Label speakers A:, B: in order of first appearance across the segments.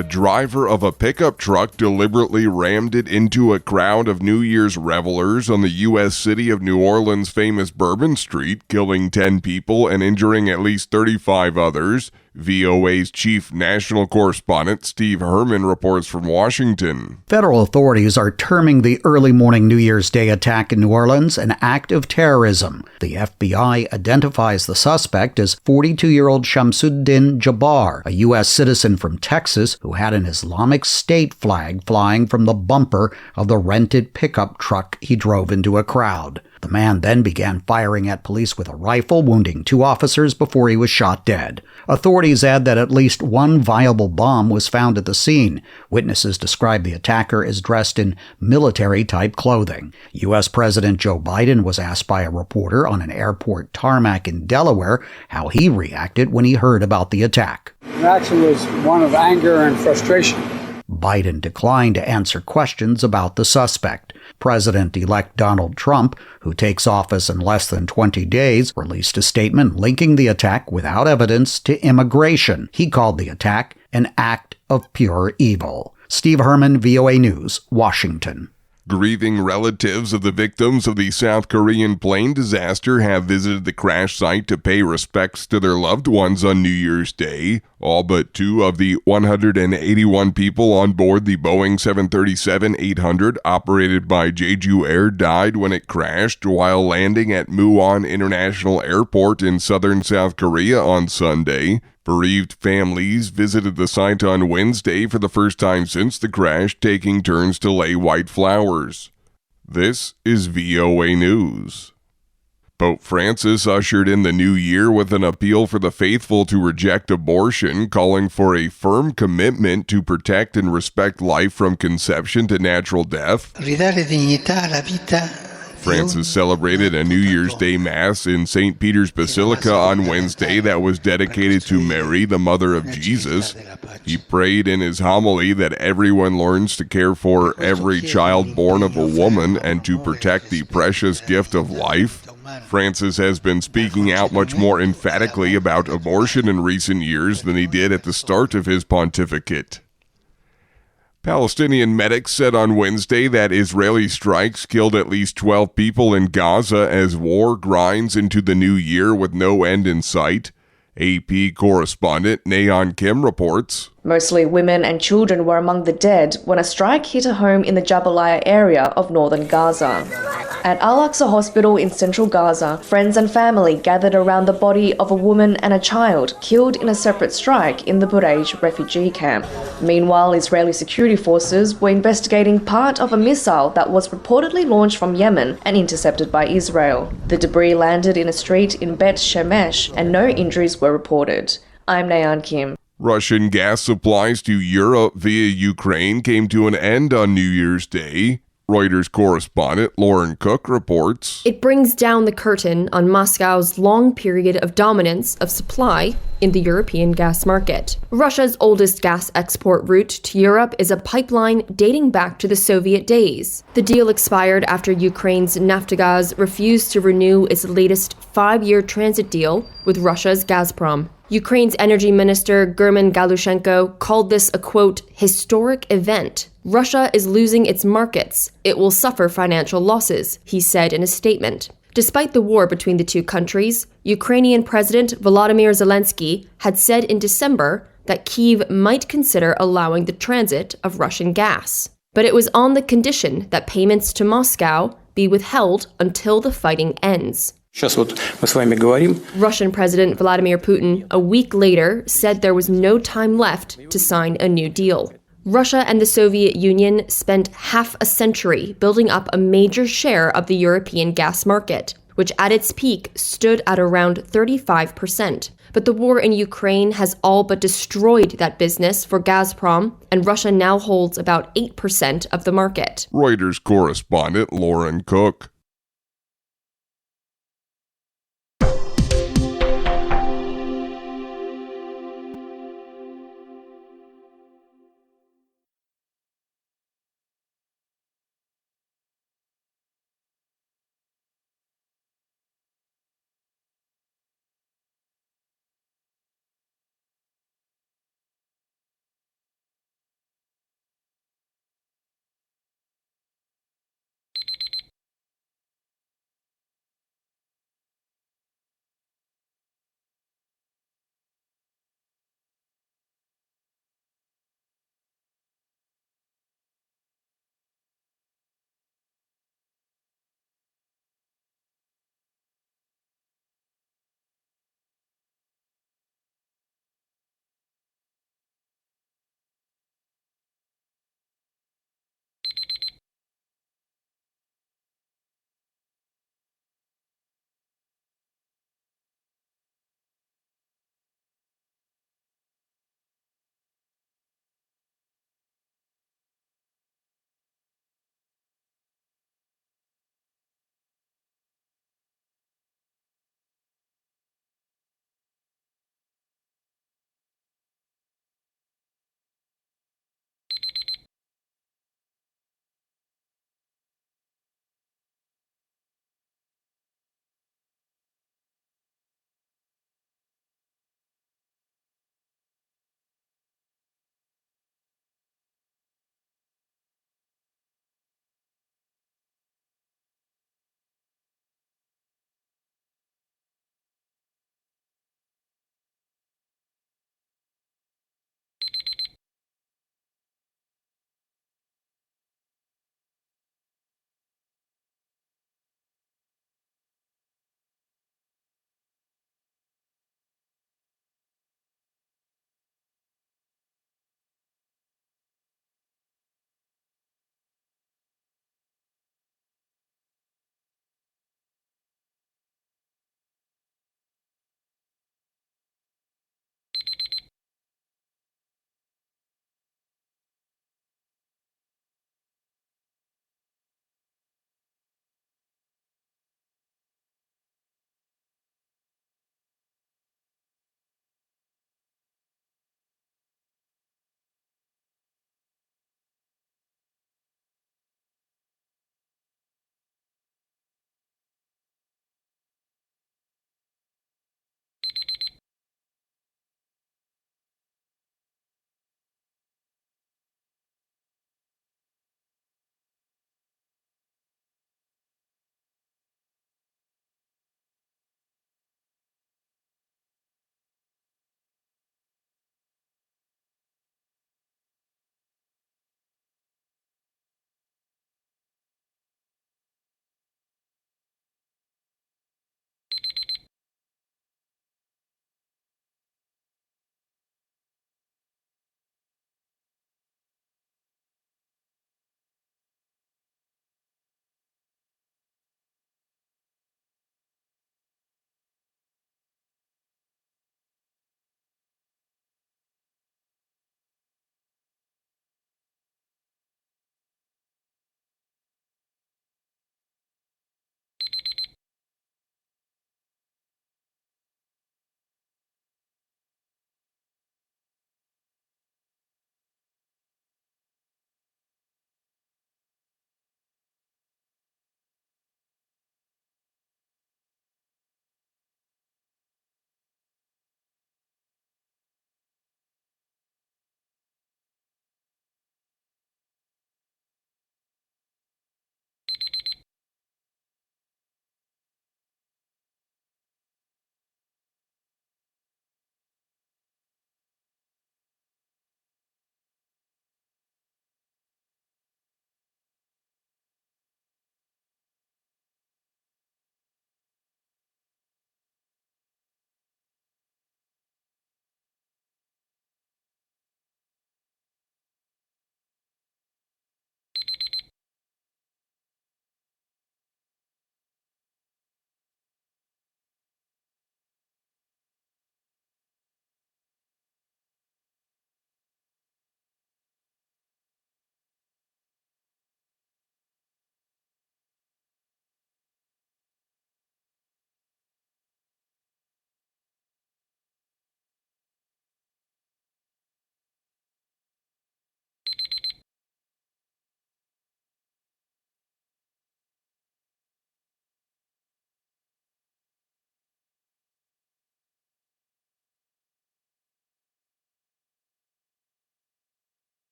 A: A driver of a pickup truck deliberately rammed it into a crowd of New Year's revelers on the U.S. city of New Orleans' famous Bourbon Street, killing 10 people and injuring at least 35 others. VOA's chief national correspondent Steve Herman reports from Washington.
B: Federal authorities are terming the early morning New Year's Day attack in New Orleans an act of terrorism. The FBI identifies the suspect as 42-year-old Shamsuddin Jabbar, a U.S. citizen from Texas who had an Islamic State flag flying from the bumper of the rented pickup truck he drove into a crowd. The man then began firing at police with a rifle, wounding 2 officers before he was shot dead. Authorities add that at least 1 viable bomb was found at the scene. Witnesses describe the attacker as dressed in military-type clothing. U.S. President Joe Biden was asked by a reporter on an airport tarmac in Delaware how he reacted when he heard about the attack.
C: The reaction was one of anger and frustration.
B: Biden declined to answer questions about the suspect. President-elect Donald Trump, who takes office in less than 20 days, released a statement linking the attack without evidence to immigration. He called the attack an act of pure evil. Steve Herman, VOA News, Washington.
A: Grieving relatives of the victims of the South Korean plane disaster have visited the crash site to pay respects to their loved ones on New Year's Day. All but 2 of the 181 people on board the Boeing 737-800 operated by Jeju Air died when it crashed while landing at Muon International Airport in southern South Korea on Sunday. Bereaved families visited the site on Wednesday for the first time since the crash, taking turns to lay white flowers. This is VOA News. Pope Francis ushered in the new year with an appeal for the faithful to reject abortion, calling for a firm commitment to protect and respect life from conception to natural death.
D: Ridare dignità alla vita.
A: Francis celebrated a New Year's Day Mass in St. Peter's Basilica on Wednesday that was dedicated to Mary, the mother of Jesus. He prayed in his homily that everyone learns to care for every child born of a woman and to protect the precious gift of life. Francis has been speaking out much more emphatically about abortion in recent years than he did at the start of his pontificate. Palestinian medics said on Wednesday that Israeli strikes killed at least 12 people in Gaza as war grinds into the new year with no end in sight. AP correspondent Nayeon Kim reports.
E: Mostly women and children were among the dead when a strike hit a home in the Jabalia area of northern Gaza. At Al-Aqsa Hospital in central Gaza, friends and family gathered around the body of a woman and a child killed in a separate strike in the Bureij refugee camp. Meanwhile, Israeli security forces were investigating part of a missile that was reportedly launched from Yemen and intercepted by Israel. The debris landed in a street in Bet Shemesh and no injuries were reported. I'm Nayeon Kim.
A: Russian gas supplies to Europe via Ukraine came to an end on New Year's Day. Reuters correspondent Lauren Cook reports.
F: It brings down the curtain on Moscow's long period of dominance of supply in the European gas market. Russia's oldest gas export route to Europe is a pipeline dating back to the Soviet days. The deal expired after Ukraine's Naftogaz refused to renew its latest 5-year transit deal with Russia's Gazprom. Ukraine's energy minister German Galushenko called this a, quote, historic event. Russia is losing its markets. It will suffer financial losses, he said in a statement. Despite the war between the two countries, Ukrainian President Volodymyr Zelensky had said in December that Kyiv might consider allowing the transit of Russian gas. But it was on the condition that payments to Moscow be withheld until the fighting ends. Russian President Vladimir Putin, a week later, said there was no time left to sign a new deal. Russia and the Soviet Union spent half a century building up a major share of the European gas market, which at its peak stood at around 35%. But the war in Ukraine has all but destroyed that business for Gazprom, and Russia now holds about 8% of the market.
A: Reuters correspondent Lauren Cook.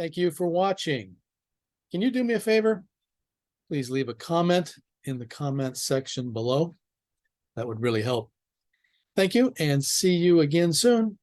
G: Thank you for watching. Can you do me a favor? Please leave a comment in the comment section below. That would really help. Thank you, and see you again soon.